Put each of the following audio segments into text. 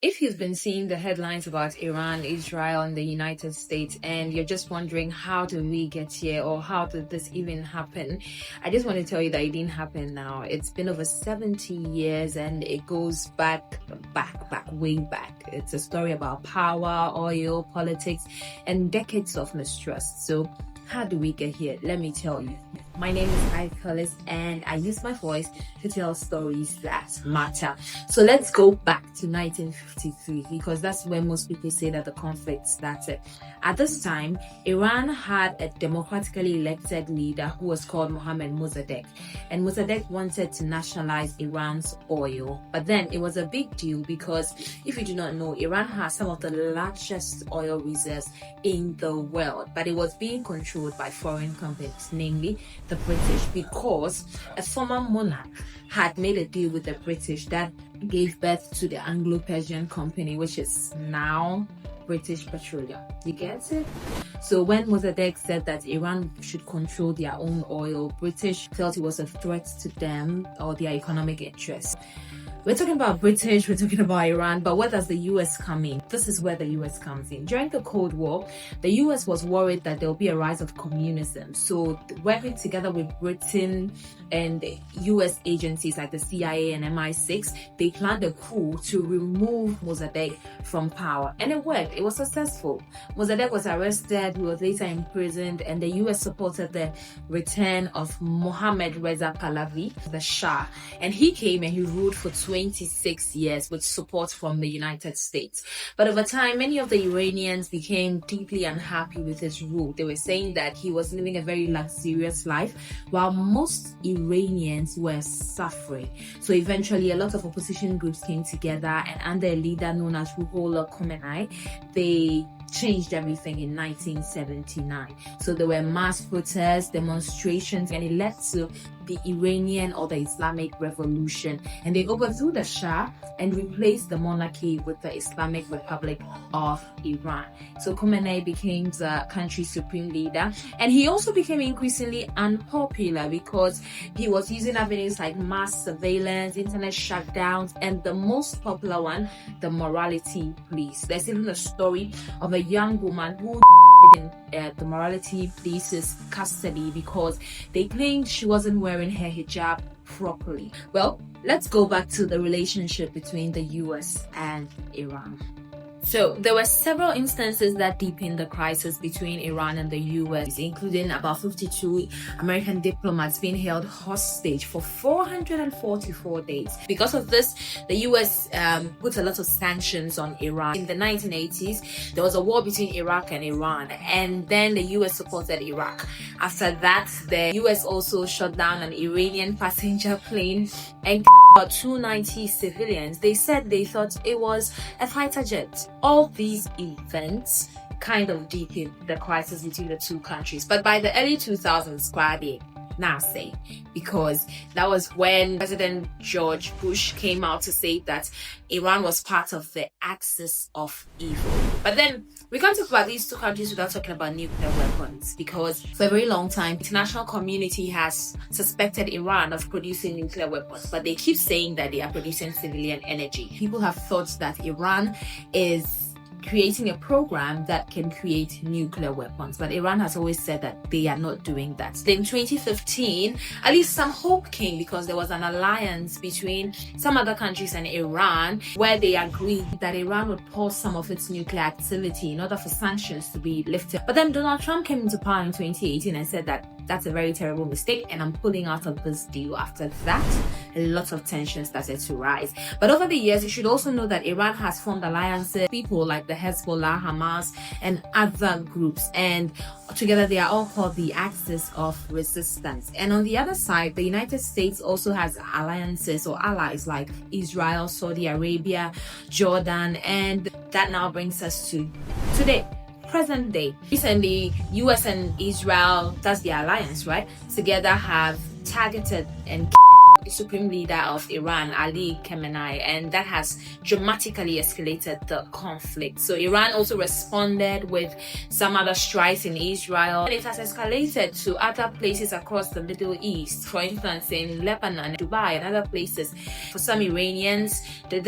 If you've been seeing the headlines about Iran, Israel, and the United States, and you're just wondering how did we get here or how did this even happen, I just want to tell you that it didn't happen now. It's been over 70 years and it goes back, way back. It's a story about power, oil, politics, and decades of mistrust. So how do we get here? Let me tell you. My name is HOLLYS and I use my voice to tell stories that matter. So let's go back to 1953 because that's when most people say that the conflict started. At this time, Iran had a democratically elected leader who was called Mohammad Mossadegh, and Mossadegh wanted to nationalize Iran's oil. But then it was a big deal because if you do not know, Iran has some of the largest oil reserves in the world, but it was being controlled by foreign companies, namely the British, because a former monarch had made a deal with the British that gave birth to the Anglo-Persian Company, which is now British Petroleum. You get it? So when Mossadegh said that Iran should control their own oil, British felt it was a threat to them or their economic interests. We're talking about British, we're talking about Iran, but where does the US come in? This is where the US comes in. During the Cold War, the US was worried that there will be a rise of communism. So working together with Britain and US agencies like the CIA and MI6, they planned a coup to remove Mossadegh from power. And it worked. It was successful. Mossadegh was arrested, he was later imprisoned, and the US supported the return of Mohammad Reza Pahlavi, the Shah. And he came and he ruled for 26 years with support from the United States. But over time, many of the Iranians became deeply unhappy with his rule. They were saying that he was living a very luxurious life, while most Iranians were suffering. So eventually, a lot of opposition groups came together, and under a leader known as Ruhollah Khomeini, they changed everything in 1979. So there were mass protests, demonstrations, and it led to the Iranian or the Islamic Revolution. And they overthrew the Shah and replaced the monarchy with the Islamic Republic of Iran. So Khomeini became the country's supreme leader, and he also became increasingly unpopular because he was using avenues like mass surveillance, internet shutdowns, and the most popular one, the morality police. There's even a story of a young woman who in the morality police's custody because they claimed she wasn't wearing her hijab properly. Well, let's go back to the relationship between the US and Iran. So there were several instances that deepened the crisis between Iran and the US, including about 52 American diplomats being held hostage for 444 days. Because of this, the US put a lot of sanctions on Iran. In the 1980s, there was a war between Iraq and Iran, and then the US supported Iraq. After that, the US also shot down an Iranian passenger plane and about 290 civilians. They said they thought it was a fighter jet. All these events kind of deepened the crisis between the two countries. But by the early 2000s, Squaddy, now say, because that was when President George Bush came out to say that Iran was part of the axis of evil. But then we can't talk about these two countries without talking about nuclear weapons, because for a very long time, the international community has suspected Iran of producing nuclear weapons, but they keep saying that they are producing civilian energy. People have thought that Iran is creating a program that can create nuclear weapons, but Iran has always said that they are not doing that. Then in 2015, at least some hope came because there was an alliance between some other countries and Iran where they agreed that Iran would pause some of its nuclear activity in order for sanctions to be lifted. But then Donald Trump came into power in 2018 and said that that's a very terrible mistake and I'm pulling out of this deal. After that, a lot of tension started to rise. But over the years, you should also know that Iran has formed alliances, people like the Hezbollah, Hamas, and other groups, and together they are all called the Axis of Resistance. And on the other side, the United States also has alliances or allies like Israel, Saudi Arabia, Jordan, and that now brings us to today. Present day. Recently, US and Israel, that's the alliance, right, together have targeted and the supreme leader of Iran, Ali Khamenei, and that has dramatically escalated the conflict. So Iran also responded with some other strikes in Israel, and it has escalated to other places across the Middle East, for instance in Lebanon, Dubai, and other places. For some Iranians, the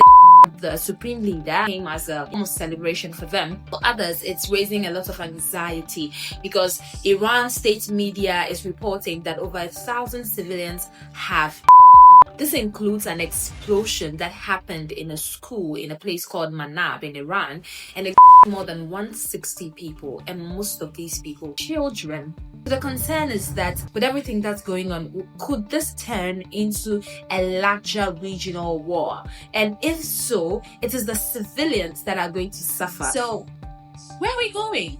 the supreme leader came as a almost celebration for them. For others, it's raising a lot of anxiety because Iran state media is reporting that over 1,000 civilians have. This includes an explosion that happened in a school in a place called Manab in Iran, and it more than 160 people, and most of these people children. The concern is that with everything that's going on, could this turn into a larger regional war? And if so, it is the civilians that are going to suffer. So, where are we going?